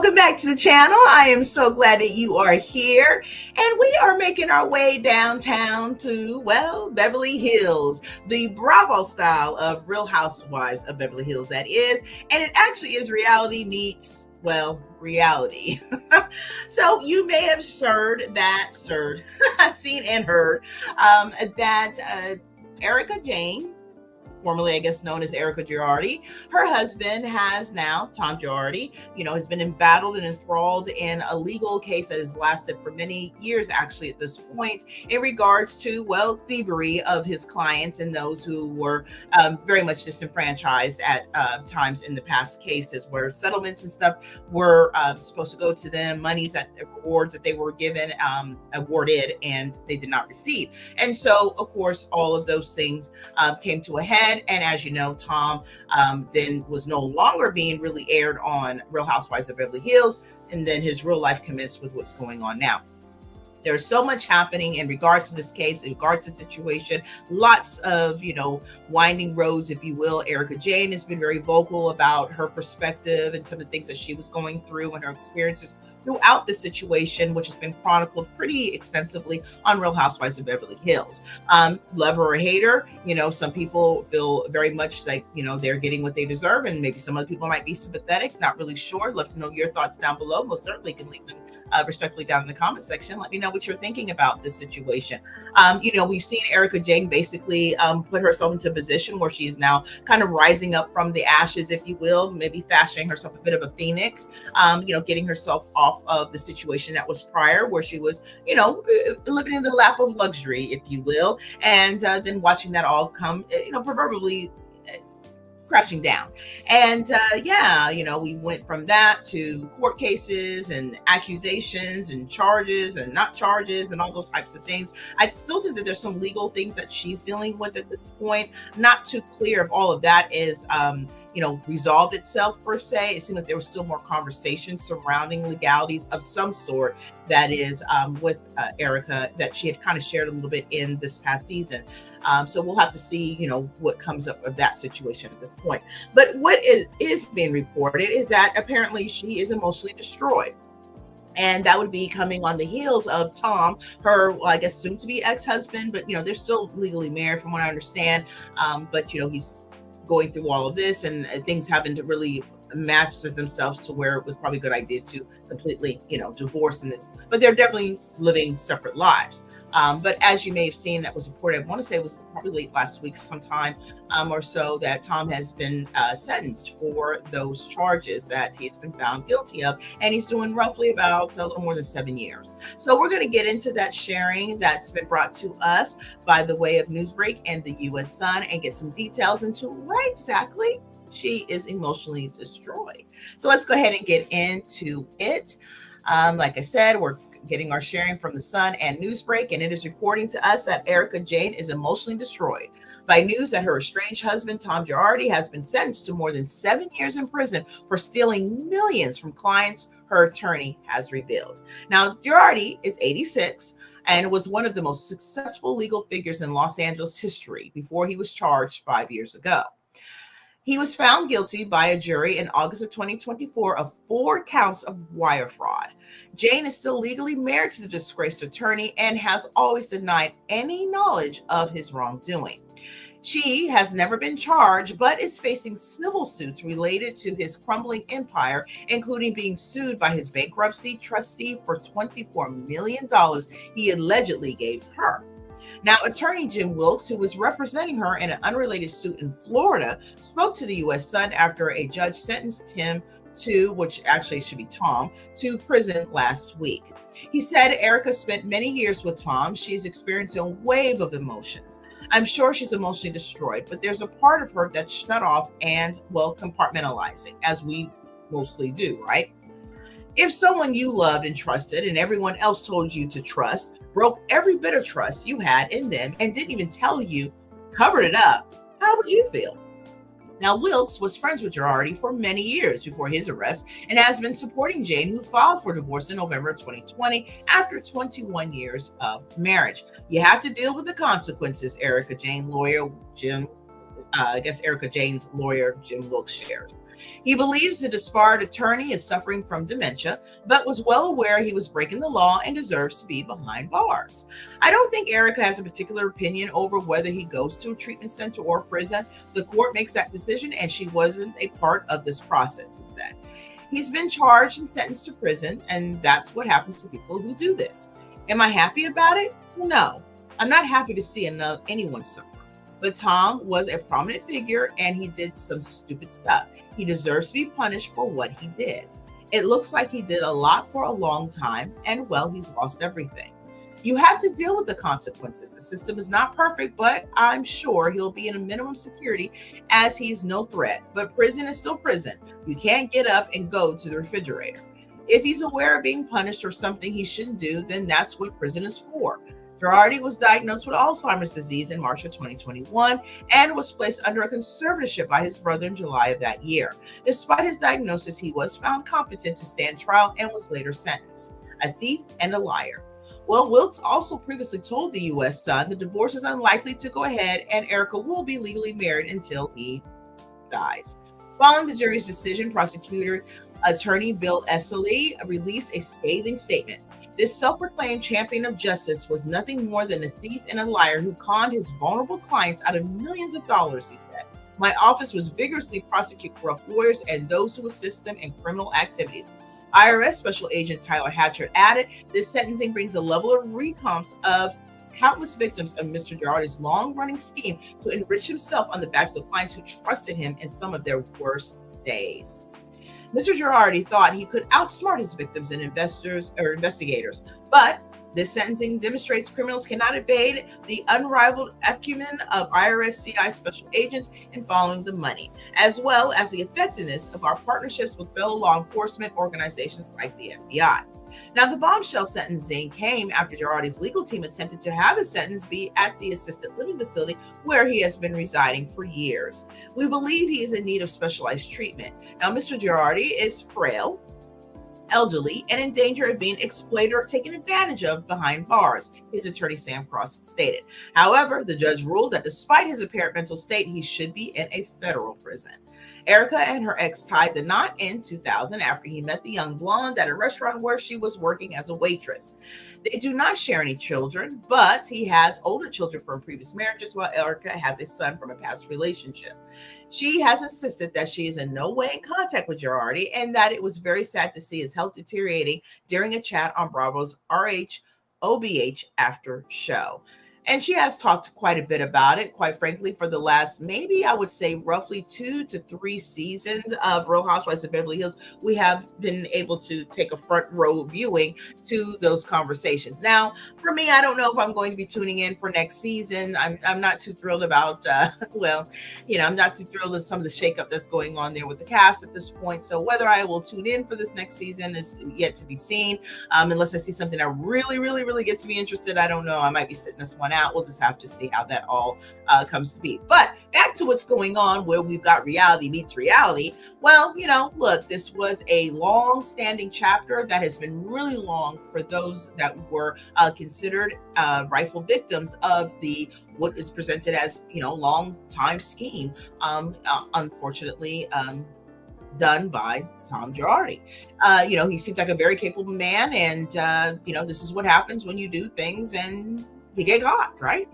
Welcome back to the channel. I am so glad that you are here. And we are making our way downtown to, well, Beverly Hills, the Bravo style of Real Housewives of Beverly Hills, that is. And it actually is reality meets, well, reality. So you may have seen and heard that Erika Jayne, formerly, I guess, known as Erika Jayne. Her husband has now, Tom Jayne, has been embattled and enthralled in a legal case that has lasted for many years, actually, at this point, in regards to, well, thievery of his clients and those who were very much disenfranchised at times in the past cases where settlements and stuff were supposed to go to them, monies that rewards that they were given, awarded, and they did not receive. And so, of course, all of those things came to a head. And as you know, Tom then was no longer being really aired on Real Housewives of Beverly Hills. And then his real life commenced with what's going on now. There's so much happening in regards to this case, in regards to the situation, lots of, winding roads, if you will. Erika Jayne has been very vocal about her perspective and some of the things that she was going through and her experiences throughout the situation, which has been chronicled pretty extensively on Real Housewives of Beverly Hills. Love her or hate her, some people feel very much like, they're getting what they deserve, and maybe some other people might be sympathetic, not really sure. Love to know your thoughts down below. Most certainly can leave them respectfully down in the comment section. Let me know what you're thinking about this situation. We've seen Erika Jayne basically put herself into a position where she is now kind of rising up from the ashes, if you will, maybe fashioning herself a bit of a phoenix, getting herself off of the situation that was prior, where she was, living in the lap of luxury, if you will, and then watching that all come, proverbially crashing down. And we went from that to court cases and accusations and charges and not charges and all those types of things. I still think that there's some legal things that she's dealing with at this point. Not too clear if all of that is resolved itself per se. It seemed like there was still more conversation surrounding legalities of some sort that is with Erika, that she had kind of shared a little bit in this past season. So we'll have to see, what comes up of that situation at this point. But what is being reported is that apparently she is emotionally destroyed. And that would be coming on the heels of Tom, her, I guess, soon to be ex-husband, but, they're still legally married from what I understand. But, he's going through all of this, and things haven't really matched themselves to where it was probably a good idea to completely, divorce in this, but they're definitely living separate lives. But as you may have seen, that was reported, I want to say it was probably late last week sometime or so, that Tom has been sentenced for those charges that he's been found guilty of. And he's doing roughly about a little more than 7 years. So we're going to get into that sharing that's been brought to us by the way of Newsbreak and the U.S. Sun, and get some details into why exactly she is emotionally destroyed. So let's go ahead and get into it. Like I said, we're getting our sharing from the Sun and Newsbreak, and it is reporting to us that Erika Jayne is emotionally destroyed by news that her estranged husband, Tom Jayne, has been sentenced to more than 7 years in prison for stealing millions from clients, her attorney has revealed. Now, Jayne is 86 and was one of the most successful legal figures in Los Angeles history before he was charged 5 years ago. He was found guilty by a jury in August of 2024 of 4 counts of wire fraud. Jayne is still legally married to the disgraced attorney and has always denied any knowledge of his wrongdoing. She has never been charged, but is facing civil suits related to his crumbling empire, including being sued by his bankruptcy trustee for $24 million he allegedly gave her. Now, attorney Jim Wilkes, who was representing her in an unrelated suit in Florida, spoke to the U.S. Sun after a judge sentenced him to, which actually should be Tom, to prison last week. He said Erika spent many years with Tom. She's experiencing a wave of emotions. I'm sure she's emotionally destroyed, but there's a part of her that's shut off and, well, compartmentalizing, as we mostly do, right? If someone you loved and trusted and everyone else told you to trust broke every bit of trust you had in them and didn't even tell you, covered it up, how would you feel? Now, Wilkes was friends with Jayne for many years before his arrest and has been supporting Jayne, who filed for divorce in November of 2020 after 21 years of marriage. You have to deal with the consequences, Erika Jayne's lawyer, Jim Wilkes shares. He believes the disbarred attorney is suffering from dementia, but was well aware he was breaking the law and deserves to be behind bars. I don't think Erika has a particular opinion over whether he goes to a treatment center or prison. The court makes that decision, and she wasn't a part of this process, he said. He's been charged and sentenced to prison, and that's what happens to people who do this. Am I happy about it? No. I'm not happy to see anyone suffer. But Tom was a prominent figure, and he did some stupid stuff. He deserves to be punished for what he did. It looks like he did a lot for a long time, and well, he's lost everything. You have to deal with the consequences. The system is not perfect, but I'm sure he'll be in a minimum security as he's no threat. But prison is still prison. You can't get up and go to the refrigerator. If he's aware of being punished or something he shouldn't do, then that's what prison is for. Girardi was diagnosed with Alzheimer's disease in March of 2021 and was placed under a conservatorship by his brother in July of that year. Despite his diagnosis, he was found competent to stand trial and was later sentenced. A thief and a liar. Well, Wilkes also previously told the U.S. Sun the divorce is unlikely to go ahead and Erika will be legally married until he dies. Following the jury's decision, prosecutor attorney Bill Esseley released a scathing statement. This self-proclaimed champion of justice was nothing more than a thief and a liar who conned his vulnerable clients out of millions of dollars, he said. My office was vigorously prosecute corrupt lawyers and those who assist them in criminal activities. IRS Special Agent Tyler Hatcher added, this sentencing brings a level of recompense of countless victims of Mr. Girardi's long-running scheme to enrich himself on the backs of clients who trusted him in some of their worst days. Mr. Girardi thought he could outsmart his victims and investigators, but this sentencing demonstrates criminals cannot evade the unrivaled acumen of IRS CI special agents in following the money, as well as the effectiveness of our partnerships with fellow law enforcement organizations like the FBI. Now, the bombshell sentencing came after Girardi's legal team attempted to have his sentence be at the assisted living facility where he has been residing for years. We believe he is in need of specialized treatment. Now, Mr. Girardi is frail, elderly, and in danger of being exploited or taken advantage of behind bars, his attorney Sam Cross stated. However, the judge ruled that despite his apparent mental state, he should be in a federal prison. Erika and her ex tied the knot in 2000 after he met the young blonde at a restaurant where she was working as a waitress. They do not share any children, but he has older children from previous marriages, while Erika has a son from a past relationship. She has insisted that she is in no way in contact with Girardi and that it was very sad to see his health deteriorating during a chat on Bravo's RHOBH after show. And she has talked quite a bit about it, quite frankly, for the last, maybe I would say roughly 2 to 3 seasons of Real Housewives of Beverly Hills. We have been able to take a front row viewing to those conversations. Now, for me, I don't know if I'm going to be tuning in for next season. I'm not too thrilled about, I'm not too thrilled with some of the shakeup that's going on there with the cast at this point. So whether I will tune in for this next season is yet to be seen. Unless I see something that really, really, really gets me interested, I don't know. I might be sitting this one out. We'll just have to see how that all comes to be. But back to what's going on, where we've got reality meets reality. Well, look, this was a long-standing chapter that has been really long for those that were considered rightful victims of what is presented as long-time scheme. Unfortunately, done by Tom Girardi. He seemed like a very capable man, and this is what happens when you do things and you get caught, right?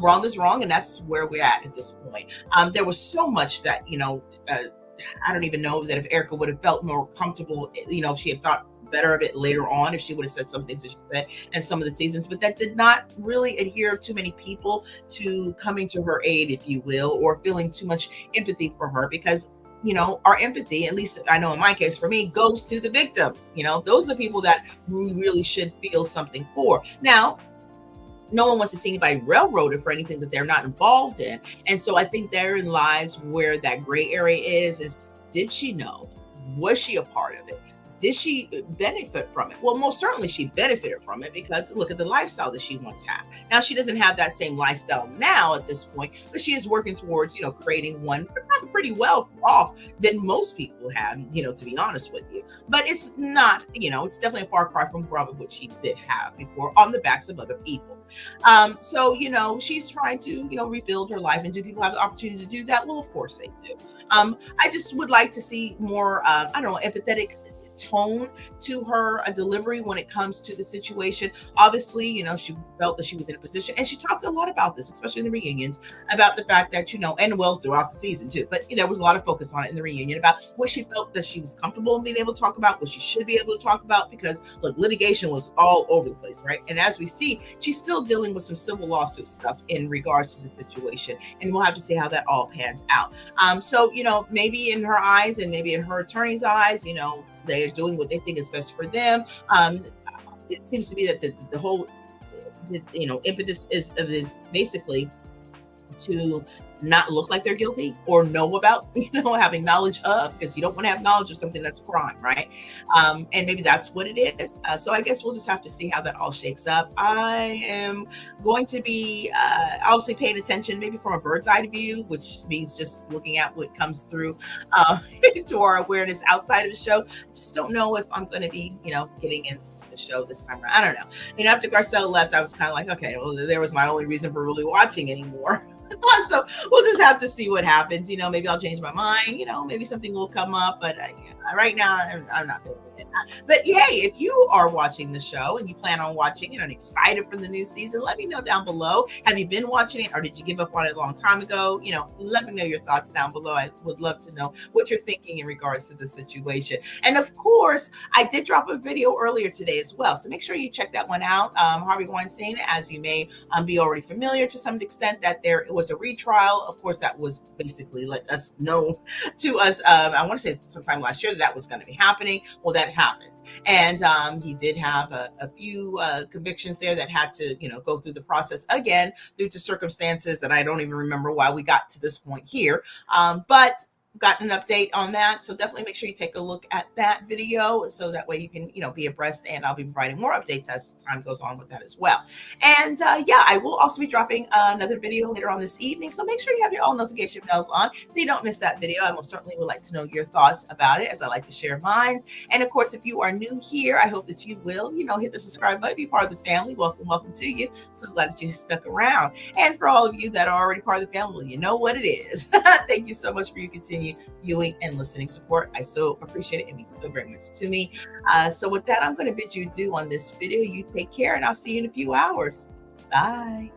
Wrong is wrong, and that's where we're at this point. There was so much that I don't even know that if Erika would have felt more comfortable, if she had thought better of it later on, if she would have said some things that she said in some of the seasons, but that did not really adhere too many people to coming to her aid, if you will, or feeling too much empathy for her, because our empathy, at least I know in my case, for me, goes to the victims. Those are people that we really should feel something for. Now, no one wants to see anybody railroaded for anything that they're not involved in. And so I think therein lies where that gray area is did she know? Was she a part of it? Did she benefit from it? Well, most certainly she benefited from it, because look at the lifestyle that she once had. Now, she doesn't have that same lifestyle now at this point, but she is working towards, creating one, pretty well off than most people have, to be honest with you. But it's not, it's definitely a far cry from probably what she did have before on the backs of other people. So, she's trying to, rebuild her life. And do people have the opportunity to do that? Well, of course they do. I just would like to see more, I don't know, empathetic tone to her delivery when it comes to the situation. Obviously, she felt that she was in a position, and she talked a lot about this, especially in the reunions, about the fact that, and well, throughout the season too, but there was a lot of focus on it in the reunion about what she felt that she was comfortable in being able to talk about, what she should be able to talk about, because look, litigation was all over the place, right? And as we see, she's still dealing with some civil lawsuit stuff in regards to the situation, and we'll have to see how that all pans out. So, maybe in her eyes and maybe in her attorney's eyes, they're doing what they think is best for them. It seems to be that the whole, impetus is basically to not look like they're guilty or know about, having knowledge of, because you don't want to have knowledge of something that's crime, right? And maybe that's what it is. So I guess we'll just have to see how that all shakes up. I am going to be obviously paying attention, maybe from a bird's eye view, which means just looking at what comes through to our awareness outside of the show. I just don't know if I'm going to be, getting into the show this time around. I don't know. After Garcelle left, I was kind of like, okay, well, there was my only reason for really watching anymore. So we'll just have to see what happens. Maybe I'll change my mind. Maybe something will come up. But right now, I'm not feeling it. But hey, if you are watching the show and you plan on watching it and excited for the new season, let me know down below. Have you been watching it, or did you give up on it a long time ago? Let me know your thoughts down below. I would love to know what you're thinking in regards to the situation. And of course, I did drop a video earlier today as well, so make sure you check that one out. Harvey Weinstein, as you may be already familiar to some extent, that there was a retrial. Of course, that was basically let us know to us. I want to say sometime last year that was going to be happening. Well, that happened. And he did have a few convictions there that had to, go through the process again due to circumstances that I don't even remember why we got to this point here. But got an update on that. So definitely make sure you take a look at that video, so that way you can, be abreast, and I'll be providing more updates as time goes on with that as well. And I will also be dropping another video later on this evening. So make sure you have your all notification bells on so you don't miss that video. I most certainly would like to know your thoughts about it, as I like to share mine. And of course, if you are new here, I hope that you will, hit the subscribe button, be part of the family. Welcome to you. So glad that you stuck around. And for all of you that are already part of the family, well, you know what it is. Thank you so much for your continued viewing and listening support. I so appreciate it. It means so very much to me. So with that, I'm going to bid you adieu on this video. You take care, and I'll see you in a few hours. Bye.